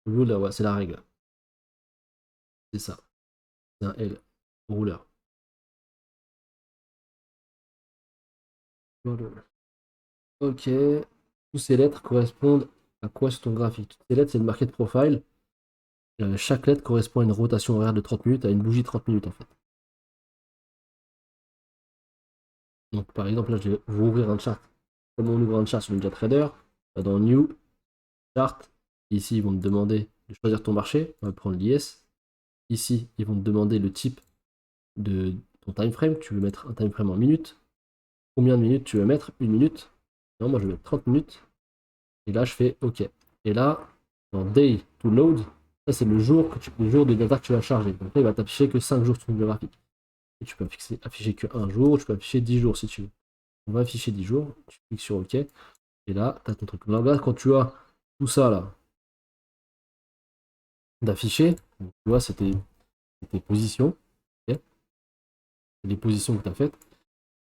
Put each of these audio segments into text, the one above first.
Là, ouais, c'est la règle. C'est ça. C'est un L. Rouleur. Voilà. Ok. Toutes ces lettres correspondent à quoi sur ton graphique? Toutes ces lettres, c'est le market profile. Chaque lettre correspond à une rotation horaire de 30 minutes, à une bougie 30 minutes en fait. Donc par exemple, là, je vais vous ouvrir un chart. Comme on ouvre un chart sur NinjaTrader, dans New, Chart, ici, ils vont te demander de choisir ton marché. On va prendre l'IS. Ici, ils vont te demander le type de ton time frame. Tu veux mettre un time frame en minutes. Combien de minutes tu veux mettre? Une minute. Non, moi je vais mettre 30 minutes. Et là, je fais OK. Et là, dans Day to Load, ça c'est le jour de data que tu vas charger. Donc là, il va t'afficher que 5 jours sur le graphique. Et tu peux afficher que 1 jour, tu peux afficher 10 jours si tu veux. On va afficher 10 jours, tu cliques sur OK. Et là, tu as ton truc. Là, quand tu as tout ça là d'afficher, tu vois, c'était tes positions. Ok, c'est les positions que tu as faites.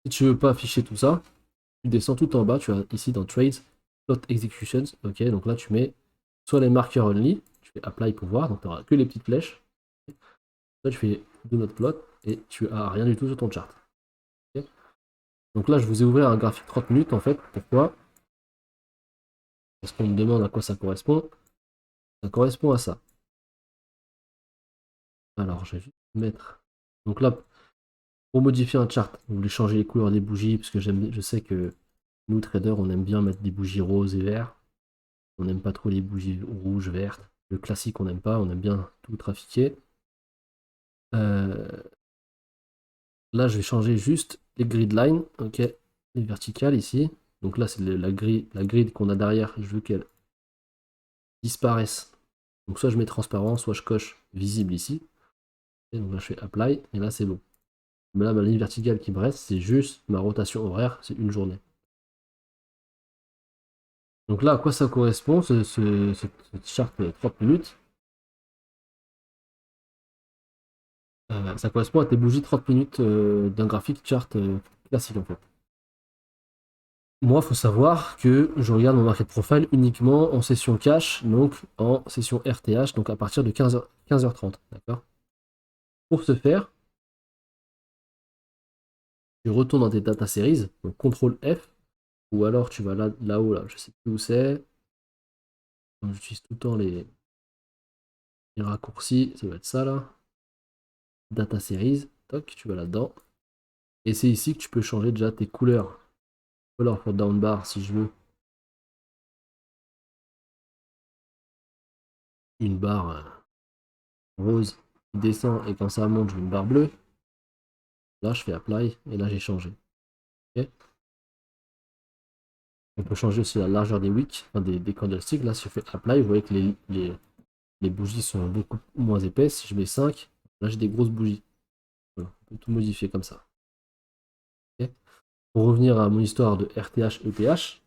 Si tu veux pas afficher tout ça, tu descends tout en bas, tu as ici dans Trades, Plot Executions. Ok, donc là tu mets soit les marqueurs only, tu fais Apply pour voir, donc tu n'auras que les petites flèches. Là tu fais Do Not Plot et tu as rien du tout sur ton chart. Ok, donc là je vous ai ouvert un graphique 30 minutes en fait. Pourquoi? Parce qu'on me demande à quoi ça correspond. Ça correspond à ça. Alors je vais juste mettre. Donc là, pour modifier un chart, vous voulez changer les couleurs des bougies, parce que je sais que nous, traders, on aime bien mettre des bougies roses et verts. On n'aime pas trop les bougies rouges, vertes. Le classique, on n'aime pas. On aime bien tout trafiquer. Euh, Là, je vais changer juste les grid lines. Ok, les verticales ici. Donc là, c'est la grid qu'on a derrière. Je veux qu'elle disparaisse. Donc soit je mets transparent, soit je coche visible ici. Et donc là, je fais apply. Et là, c'est bon. Mais là, ma ligne verticale qui me reste, c'est juste ma rotation horaire. C'est une journée. Donc là, à quoi ça correspond, cette charte 30 minutes? Ça correspond à tes bougies 30 minutes d'un graphique chart classique en fait. Moi, il faut savoir que je regarde mon market profile uniquement en session cash, donc en session RTH, donc à partir de 15h30. D'accord. Pour ce faire, tu retournes dans tes data series, donc CTRL F, ou alors tu vas là-haut, là, je sais plus où c'est. J'utilise tout le temps les raccourcis, ça va être ça là. Data series, toc, tu vas là-dedans. Et c'est ici que tu peux changer déjà tes couleurs. Alors pour down bar, si je veux une barre rose qui descend et quand ça monte, je veux une barre bleue. Là, je fais apply et là, j'ai changé. Okay, on peut changer aussi la largeur des wicks, enfin des candlesticks. Là, si je fais apply, vous voyez que les bougies sont beaucoup moins épaisses. Si je mets 5, là, j'ai des grosses bougies. Voilà, on peut tout modifier comme ça. Okay, pour revenir à mon histoire de RTH, ETH,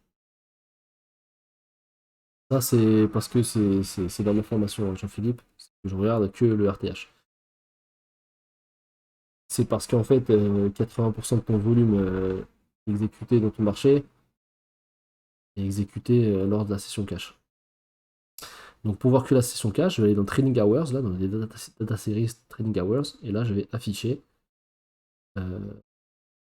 ça, c'est parce que c'est dans l'information, Jean-Philippe, je regarde que le RTH. C'est parce qu'en fait, 80% de ton volume exécuté dans ton marché est exécuté lors de la session cash. Donc pour voir que la session cash, je vais aller dans Trading Hours, là, dans les data series Trading Hours, et là je vais afficher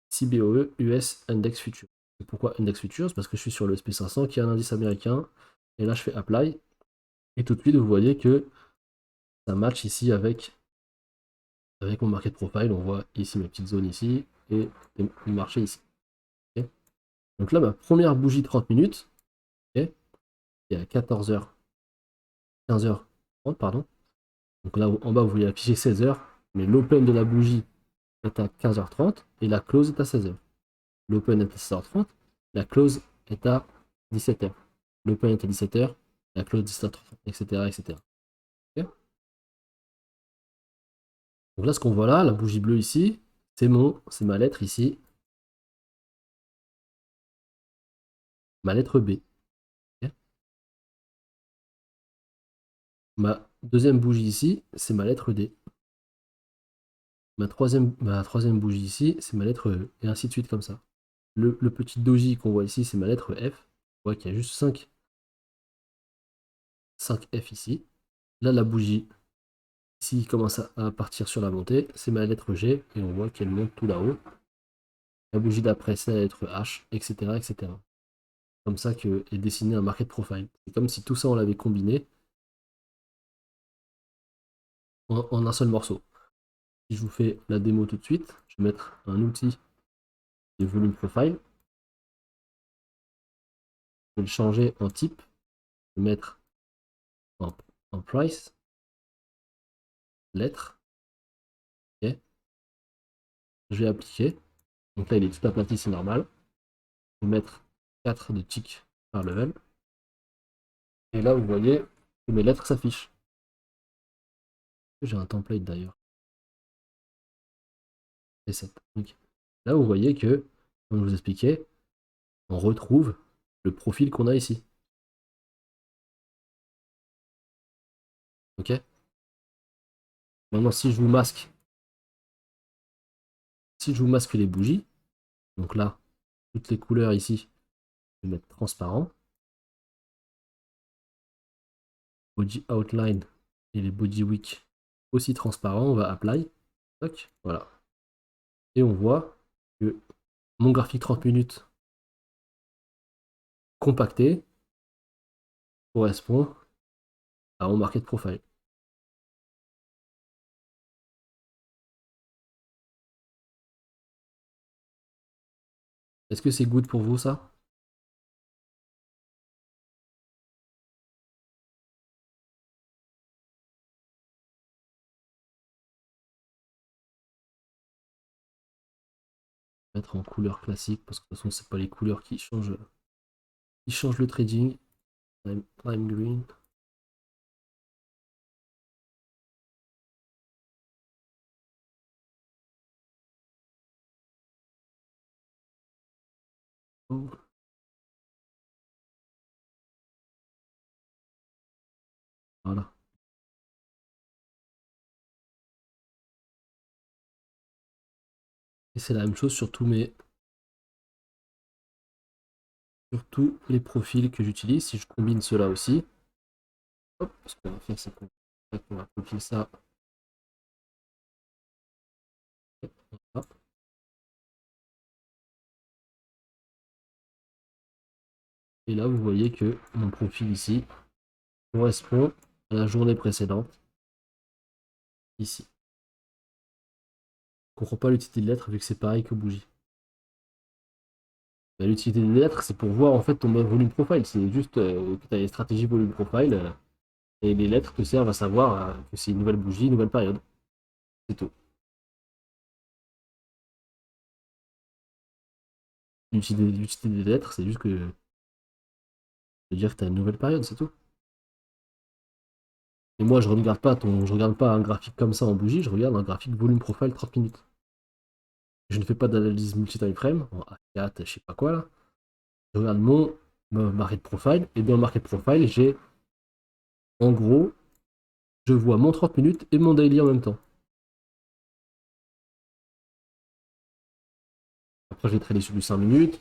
CBOE US Index Futures. Pourquoi Index Futures? Parce que je suis sur le SP500 qui est un indice américain, et là je fais Apply, et tout de suite vous voyez que ça match ici avec mon market profile. On voit ici mes petites zones ici, et le marché ici. Okay, donc là, ma première bougie 30 minutes, okay, est à 14h, 15h30, pardon. Donc là, en bas, vous voyez afficher 16h, mais l'open de la bougie est à 15h30 et la close est à 16h. L'open est à 16h30, la close est à 17h. L'open est à 17h, la close 17h30, etc. etc. Okay, donc là, ce qu'on voit là, la bougie bleue ici, c'est ma lettre ici, ma lettre B. Okay, ma deuxième bougie ici, c'est ma lettre D. Ma troisième bougie ici, c'est ma lettre E, et ainsi de suite comme ça. Le petit doji qu'on voit ici, c'est ma lettre F. On voit qu'il y a juste 5 F ici. Là, la bougie, ici, commence à partir sur la montée. C'est ma lettre G et on voit qu'elle monte tout là-haut. La bougie d'après, c'est la lettre H, etc., etc. Comme ça que est dessiné un market profile. C'est comme si tout ça, on l'avait combiné en un seul morceau. Si je vous fais la démo tout de suite, je vais mettre un outil de volume profile. Je vais le changer en type. Je vais mettre en price, lettre. Ok. Je vais appliquer. Donc là, il est tout aplati, c'est normal. Je vais mettre 4 de tick par level. Et là, vous voyez que mes lettres s'affichent. J'ai un template d'ailleurs. Et 7. Donc, là, vous voyez que, comme je vous expliquais, on retrouve le profil qu'on a ici. Ok. Maintenant, si je vous masque les bougies, donc là, toutes les couleurs ici, je vais mettre transparent. Body outline et les body wick aussi transparents, on va apply. Tac, voilà. Et on voit que mon graphique 30 minutes compacté correspond à mon market profile. Est-ce que c'est good pour vous ça? Mettre en couleur classique parce que de toute façon c'est pas les couleurs qui changent le trading. Prime green. Oh, voilà. Et c'est la même chose sur sur tous les profils que j'utilise. Si je combine cela aussi, hop, ce qu'on va faire, c'est qu'on va copier ça. Hop, et là, vous voyez que mon profil ici correspond à la journée précédente, ici. Je ne comprends pas l'utilité de lettres vu que c'est pareil que bougie. Bah, l'utilité des lettres, c'est pour voir en fait ton volume profile. C'est juste que tu as les stratégies volume profile et les lettres te servent à savoir que c'est une nouvelle bougie, une nouvelle période. C'est tout. L'utilité des lettres, c'est juste que de dire que tu as une nouvelle période, c'est tout. Et moi, je regarde pas un graphique comme ça en bougie, je regarde un graphique volume profile 30 minutes. Je ne fais pas d'analyse multi-time frame, en A4, je sais pas quoi là. Je regarde mon market profile, et dans le market profile, j'ai en gros, je vois mon 30 minutes et mon daily en même temps. Après, je vais trader sur du 5 minutes,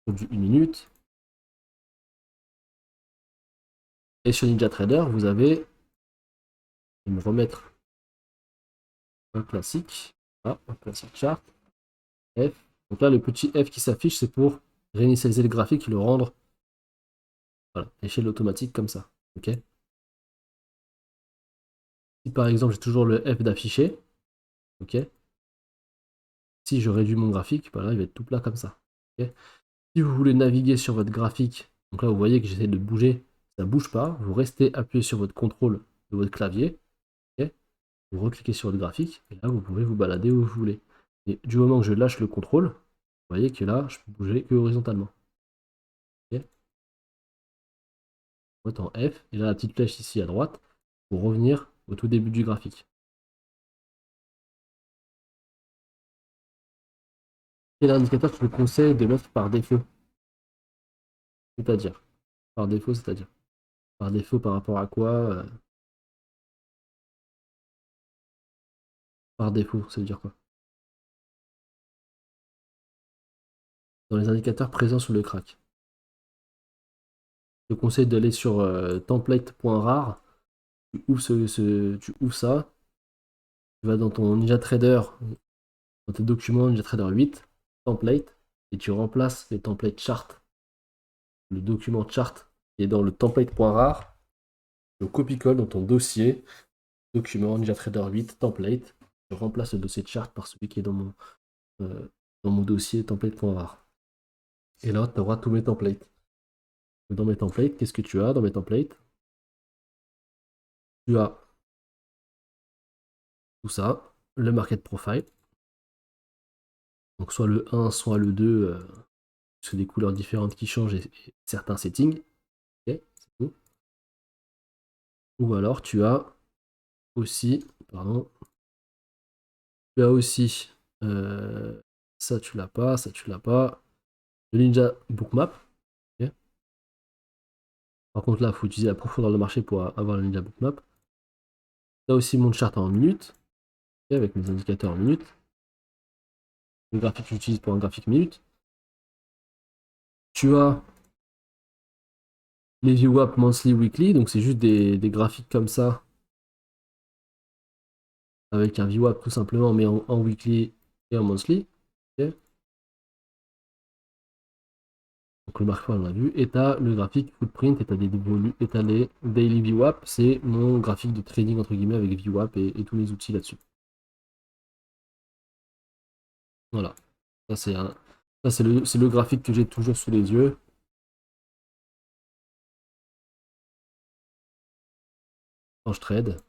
sur du 1 minute. Et sur Ninja Trader, vous avez, je vais me remettre un classique, un classique chart, F. Donc là, le petit F qui s'affiche, c'est pour réinitialiser le graphique et le rendre, voilà, échelle automatique comme ça. Ok. Si par exemple, j'ai toujours le F d'affiché, ok. Si je réduis mon graphique, voilà, il va être tout plat comme ça. Ok. Si vous voulez naviguer sur votre graphique, donc là, vous voyez que j'essaie de bouger, ça ne bouge pas. Vous restez appuyé sur votre contrôle de votre clavier, ok. Vous recliquez sur le graphique, et là, vous pouvez vous balader où vous voulez. Et du moment que je lâche le contrôle, vous voyez que là, je peux bouger que horizontalement. Ok. En F, et là, la petite flèche ici à droite, pour revenir au tout début du graphique. Quel indicateur que je te conseille de mettre par défaut? C'est-à-dire, par défaut, c'est-à-dire, par défaut par rapport à quoi par défaut, ça veut dire quoi? Dans les indicateurs présents sur le crack. Je te conseille d'aller sur template.rar tu ouvres ça, tu vas dans ton NinjaTrader, dans tes documents NinjaTrader 8, template, et tu remplaces les templates chart, le document chart qui est dans le template.rar, le copie-colle dans ton dossier, document NinjaTrader 8, template, je remplace le dossier chart par celui qui est dans mon dossier template.rar. Et là, tu auras tous mes templates. Dans mes templates, qu'est-ce que tu as dans mes templates? Tu as tout ça, le market profile, donc soit le 1, soit le 2, c'est des couleurs différentes qui changent et certains settings. Ok, c'est tout. Ou alors tu as aussi, pardon, tu as aussi, ça tu l'as pas, ça tu l'as pas, le Ninja Bookmap. Ok. Par contre là, il faut utiliser la profondeur de marché pour avoir le Ninja Bookmap. Tu as aussi mon chart en minutes, ok, avec mes indicateurs en minutes. Le graphique que j'utilise pour un graphique minute. Tu as les VWAP monthly, weekly, donc c'est juste des graphiques comme ça, avec un VWAP tout simplement, mais en weekly et en monthly. Okay. Donc le marqueur, on l'a vu. Et tu as le graphique footprint, et tu as les daily VWAP, c'est mon graphique de trading entre guillemets avec VWAP et tous mes outils là-dessus. Voilà. Ça, c'est le graphique que j'ai toujours sous les yeux quand je trade.